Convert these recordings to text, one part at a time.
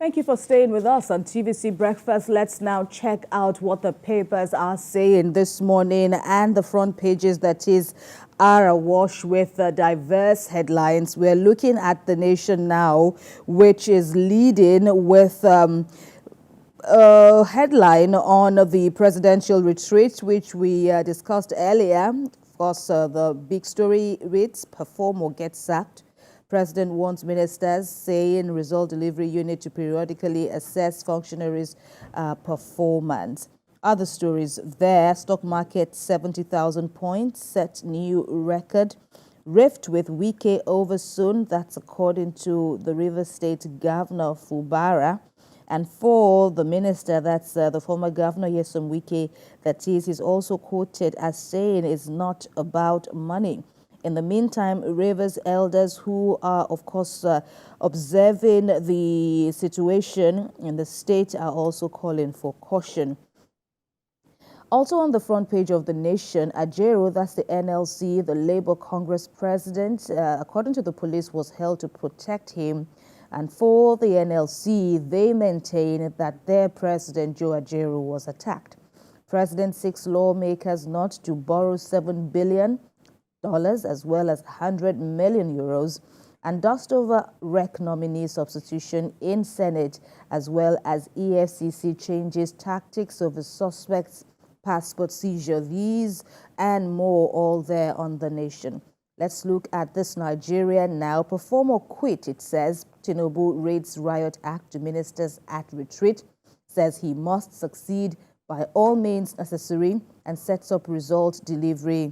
Thank you for staying with us on TVC Breakfast. Let's now check out what the papers are saying this morning, and the front pages, that is, are awash with diverse headlines. We're looking at The Nation now, which is leading with a headline on the presidential retreat, which we discussed earlier. Of course, the big story reads, "Perform or get sacked." President wants ministers, saying result delivery unit to periodically assess functionaries' performance. Other stories there: stock market 70,000 points, set new record. Rift with Wike over soon. That's according to the Rivers State Governor Fubara. And for the minister, that's the former governor, Nyesom Wike, that is, he's also quoted as saying it's not about money. In the meantime, Rivers elders who are, of course, observing the situation in the state are also calling for caution. Also on the front page of The Nation, Ajero, that's the NLC, the Labour Congress president, according to the police, was held to protect him. And for the NLC, they maintain that their president, Joe Ajero, was attacked. President seeks lawmakers not to borrow $7 billion as well as 100 million euros, and dust over REC nominee substitution in Senate, as well as EFCC changes tactics over suspects' passport seizure. These and more all there on The Nation. Let's look at this Nigeria now. Perform or quit, it says. Tinubu raids riot act to ministers at retreat, says he must succeed by all means necessary, and sets up result delivery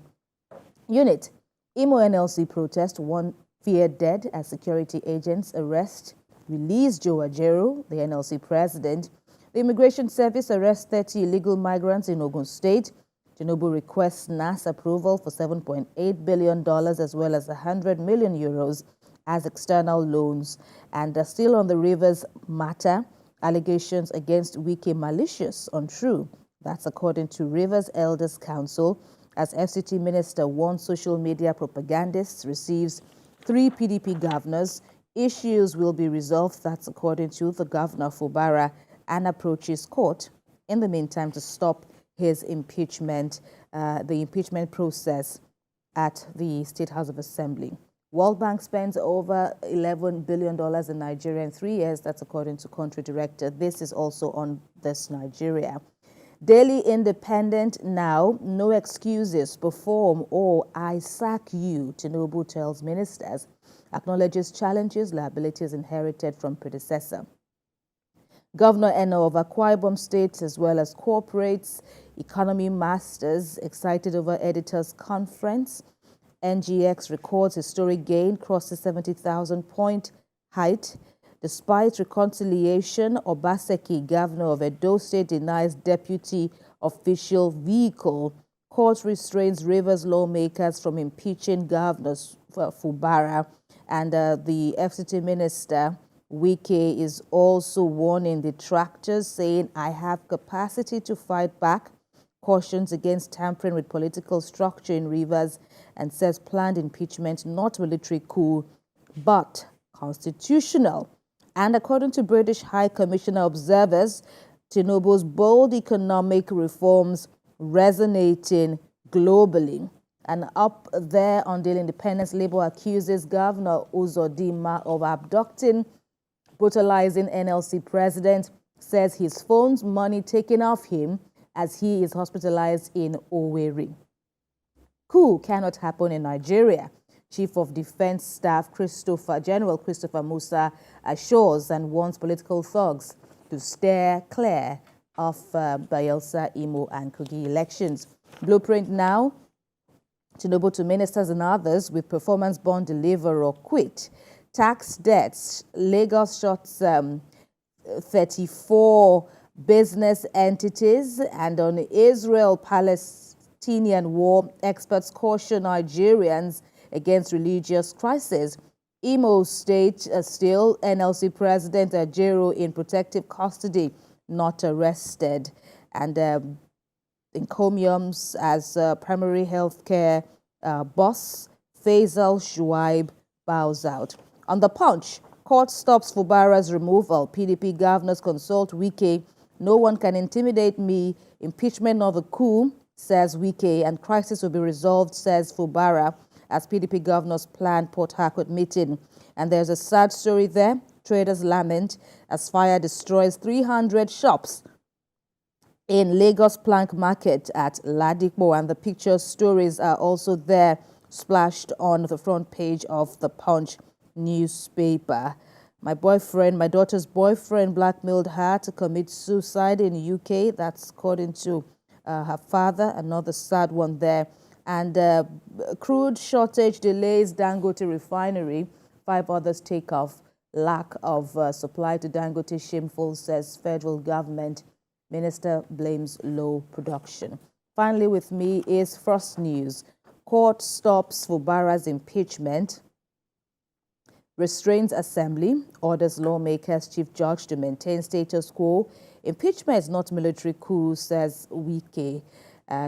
unit. Imo NLC protest, one feared dead as security agents arrest. Release Joe Ajero, the NLC president. The Immigration Service arrests 30 illegal migrants in Ogun State. Tinubu requests NAS approval for $7.8 billion as well as 100 million euros as external loans. And still on the Rivers matter, allegations against Wike malicious, untrue. That's according to Rivers Elders Council, as FCT Minister warns social media propagandists, receives 3 PDP governors. Issues will be resolved, that's according to the Governor Fubara, and approaches court in the meantime to stop his impeachment, the impeachment process at the State House of Assembly. World Bank spends over $11 billion in Nigeria in 3 years, that's according to country director. This is also on this Nigeria. Daily Independent now, no excuses, perform or I sack you, Tinubu tells ministers, acknowledges challenges, liabilities inherited from predecessor. Governor Eno of Akwa Ibom State, as well as corporates, economy masters, excited over editors' conference. NGX records historic gain, crosses 70,000 point height. Despite reconciliation, Obaseki, governor of Edo State, denies deputy official vehicle. Court restrains Rivers lawmakers from impeaching Governor Fubara. And the FCT minister, Wike, is also warning detractors, saying, I have capacity to fight back. Cautions against tampering with political structure in Rivers, and says planned impeachment not military coup, but constitutional. And according to British High Commissioner observers, Tinubu's bold economic reforms resonating globally. And up there on Daily Independence, Labour accuses Governor Uzodinma of abducting, brutalizing NLC president, says his phone's money taken off him as he is hospitalized in Owerri. Coup cannot happen in Nigeria. Chief of Defense Staff General Christopher Musa assures and warns political thugs to steer clear of Bayelsa, Imo, and Kogi elections. Blueprint now, Tinubu to ministers and others with performance bond deliver or quit. Tax debts, Lagos shuts 34 business entities. And on Israel-Palestinian war, experts caution Nigerians against religious crisis. Imo State still, NLC President Ajero in protective custody, not arrested. And encomiums as primary health care boss, Faisal Shuaib bows out. On the Punch, Court stops Fubara's removal. PDP governors consult Wike. No one can intimidate me. Impeachment of a coup, says Wike, and crisis will be resolved, says Fubara, as PDP governors plan Port Harcourt meeting. And there's a sad story there. Traders lament as fire destroys 300 shops in Lagos Plank Market at Ladipo, and the picture stories are also there, splashed on the front page of the Punch newspaper. My daughter's boyfriend blackmailed her to commit suicide in the UK. That's according to her father. Another sad one there. And crude shortage delays Dangote refinery. 5 others take off. Lack of supply to Dangote shameful, says federal government. Minister blames low production. Finally with me is First News. Court stops Fubara's impeachment. Restrains assembly. Orders lawmakers, chief judge to maintain status quo. Impeachment is not military coup, says Wike.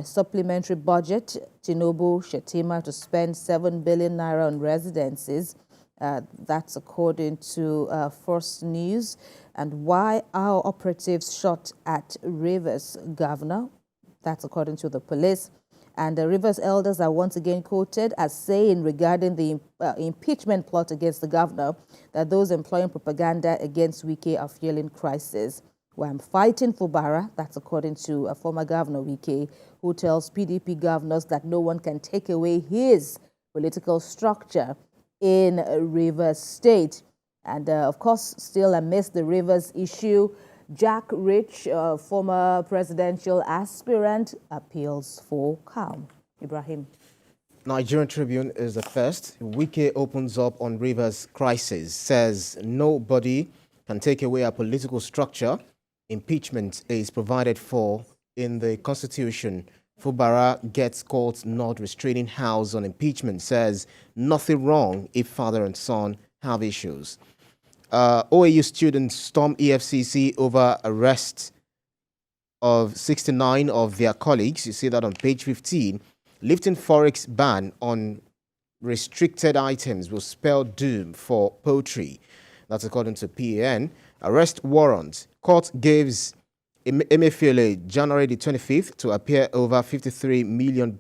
Supplementary budget. Tinubu, Shettima to spend 7 billion naira on residences. That's according to First News. And why our operatives shot at Rivers governor. That's according to the police. And the Rivers elders are once again quoted as saying regarding the impeachment plot against the governor that those employing propaganda against Wike are feeling crisis. Well, I'm fighting Fubara. That's according to a former governor, Wike, who tells PDP governors that no one can take away his political structure in Rivers State. And of course, still amidst the Rivers issue, Jack Rich, former presidential aspirant, appeals for calm. Ibraheem. Nigerian Tribune is the first. Wike opens up on Rivers crisis, says nobody can take away a political structure. Impeachment is provided for in the Constitution. Fubara gets court's not restraining house on impeachment, says nothing wrong if father and son have issues. OAU students storm EFCC over arrest of 69 of their colleagues. You see that on page 15. Lifting Forex ban on restricted items will spell doom for poultry. That's according to PAN. Arrest warrant. Court gives Emefiele January the 25th to appear over $53 million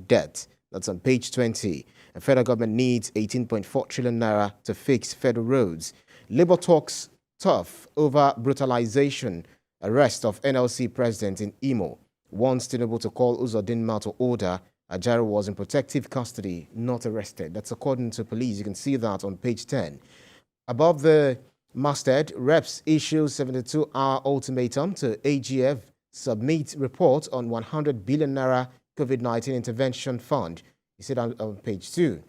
debt. That's on page 20. The federal government needs 18.4 trillion naira to fix federal roads. Labour talks tough over brutalization. Arrest of NLC president in Imo. Wants Tinubu to call Uzodinma to order. Ajaro was in protective custody, not arrested. That's according to police. You can see that on page 10. Above the masthead, reps issue 72-hour ultimatum to AGF. Submit report on 100 billion naira COVID-19 intervention fund. You see that on page 2.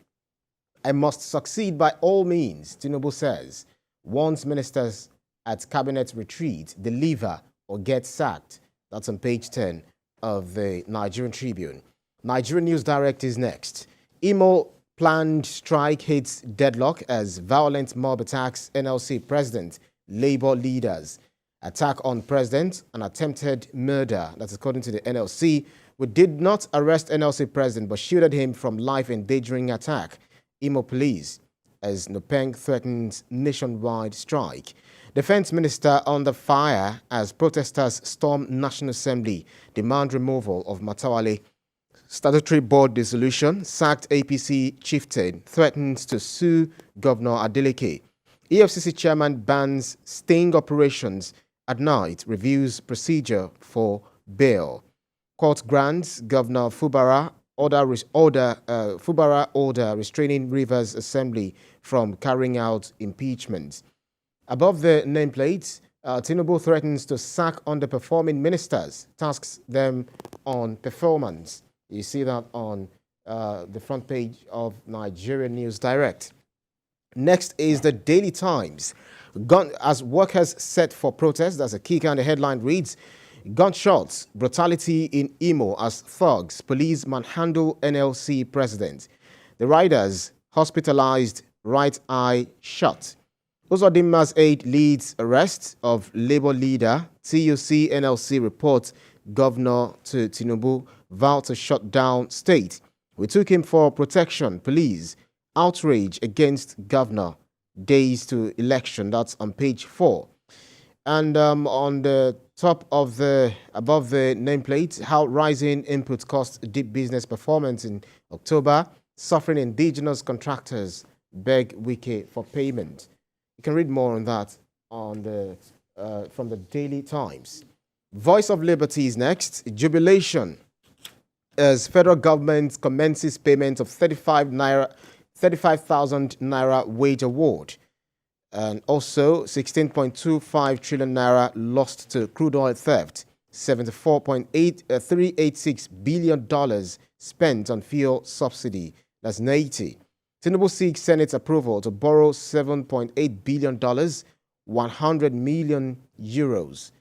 I must succeed by all means, Tinubu says. Wants ministers at cabinet retreat deliver or get sacked. That's on page 10 of the Nigerian Tribune. Nigerian News Direct is next. Imo planned strike hits deadlock as violent mob attacks NLC president, Labour leaders. Attack on president, an attempted murder. That's according to the NLC. We did not arrest NLC president but shielded him from life-endangering attack. Imo police as Nopeng threatens nationwide strike. Defense minister under fire as protesters storm National Assembly, demand removal of Matawale. Statutory board dissolution, sacked APC chieftain, threatens to sue Governor Adeleke. EFCC chairman bans sting operations at night, reviews procedure for bail. Court grants Governor Fubara order restraining Rivers Assembly from carrying out impeachment. Above the nameplates, Tinubu threatens to sack underperforming ministers, tasks them on performance. You see that on the front page of Nigerian News Direct. Next is the Daily Times. As workers set for protest, that's a key kind of headline reads, gunshots, brutality in Imo as thugs, police manhandle NLC president. The riders hospitalized, right eye shut. Uzodinma's aide leads arrest of Labour leader. TUC NLC reports governor to Tinubu vow to shut down state. We took him for protection. Police outrage against governor. days to election. That's on page 4. And on the top of above the nameplate, how rising input costs deep business performance in October, suffering indigenous contractors beg Wike for payment. You can read more on that on from the Daily Times. Voice of Liberty is next. Jubilation as federal government commences payment of 35,000 naira wage award. And also 16.25 trillion naira lost to crude oil theft, $74.386 billion spent on fuel subsidy. That's 90. Tinubu seeks Senate approval to borrow $7.8 billion, 100 million euros.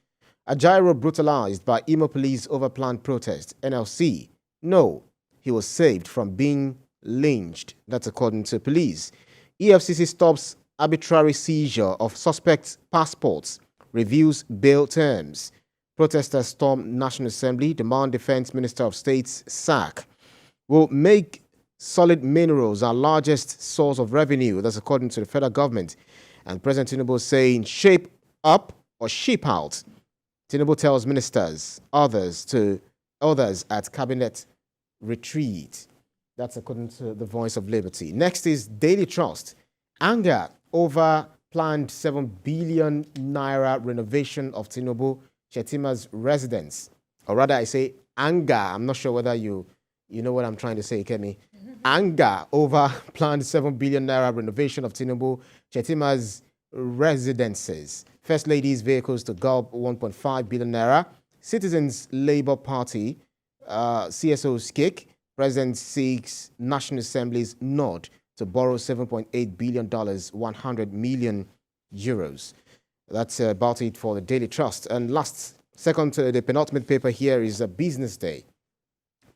Ajaero brutalized by Imo police over planned protest. NLC. No, he was saved from being lynched. That's according to police. EFCC stops arbitrary seizure of suspects' passports, reviews bail terms. Protesters storm National Assembly, demand Defense Minister of State's sack. Will make solid minerals our largest source of revenue. That's according to the federal government. And President Tinubu saying shape up or sheep out. Tinubu tells ministers, others at cabinet retreat. That's according to the Voice of Liberty. Next is Daily Trust. Anger over planned 7 billion naira renovation of Tinubu Shetima's residence. Or rather, I say anger. I'm not sure whether you know what I'm trying to say, Kemi. Anger over planned 7 billion naira renovation of Tinubu Shetima's residences. First Lady's vehicles to gulp 1.5 billion naira. Citizens Labour Party, CSO's kick. President seeks National Assembly's nod to borrow $7.8 billion, 100 million euros. That's about it for the Daily Trust. And second to the penultimate paper here is a Business Day.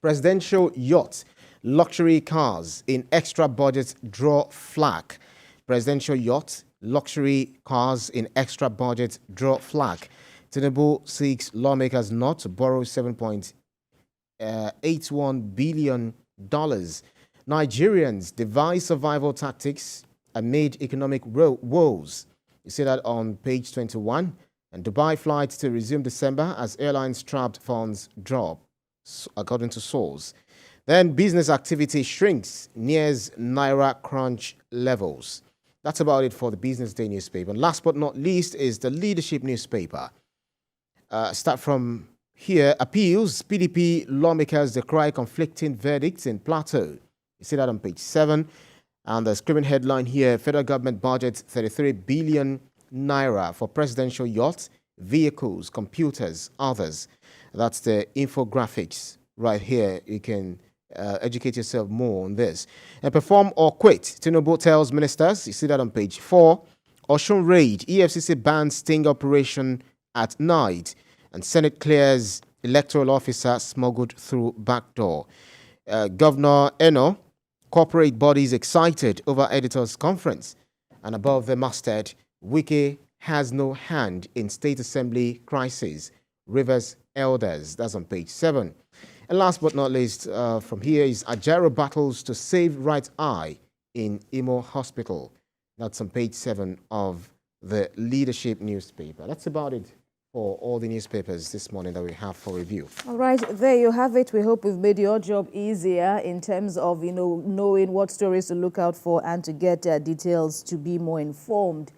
Presidential yacht, luxury cars in extra budget draw flag. Presidential yacht, luxury cars in extra budget draw flag. Tinubu seeks lawmakers not to borrow $7.81 billion. Nigerians devise survival tactics amid economic woes. You see that on page 21. And Dubai flights to resume December as airlines trapped funds drop, according to source. Then business activity shrinks, nears Naira crunch levels. That's about it for the Business Day newspaper. And last but not least is the Leadership newspaper. Start from here. Appeals, PDP lawmakers decry conflicting verdicts in Plateau. You see that on page 7. And the screaming headline here, federal government budgets 33 billion naira for presidential yachts, vehicles, computers, others. That's the infographics right here. You can educate yourself more on this. And perform or quit. Tinubu tells ministers. You see that on page 4. Osun raid. EFCC bans sting operation at night. And Senate clears electoral officer smuggled through backdoor. Governor Eno, corporate bodies excited over editors' conference. And above the masthead, Wike has no hand in state assembly crisis. Rivers elders. That's on page 7. And last but not least, from here is Ajaero battles to save right eye in Imo Hospital. That's on page 7 of the Leadership newspaper. That's about it for all the newspapers this morning that we have for review. All right, there you have it. We hope we've made your job easier in terms of, knowing what stories to look out for and to get details to be more informed.